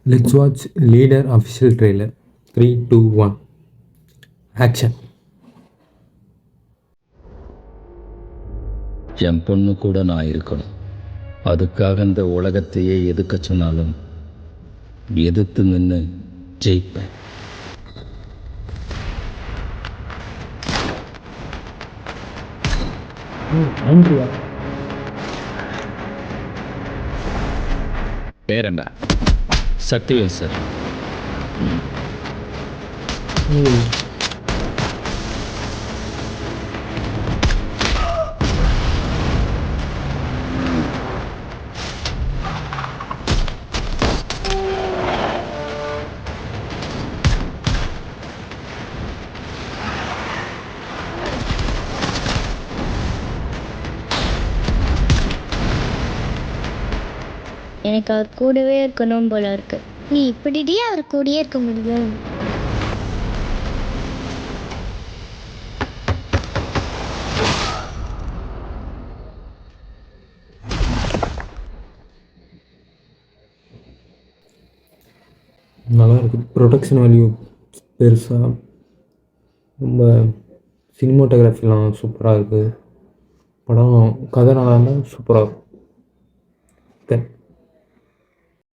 Let's watch leader official trailer. 3, 2, 1. Action. என் பொண்ணு கூட நான் இருக்கணும். அதுக்காக இந்த உலகத்தையே எதுக்க சொன்னாலும் எதிர்த்து நின்று ஜெயிப்பேன். பேர் என்ன? சக்திவேல் சார். எனக்கு அவர் கூடவே இருக்கணும் போல இருக்கு. நீ இப்படியே அவர் கூடயே இருக்க முடியும். நல்லா இருக்குது. ப்ரொடக்ஷன் வேல்யூ பெருசாக, ரொம்ப சினிமாட்டோகிராஃபிலாம் சூப்பராக இருக்குது. படம் கதை நல்லா இருந்தால் சூப்பராக இருக்கும்.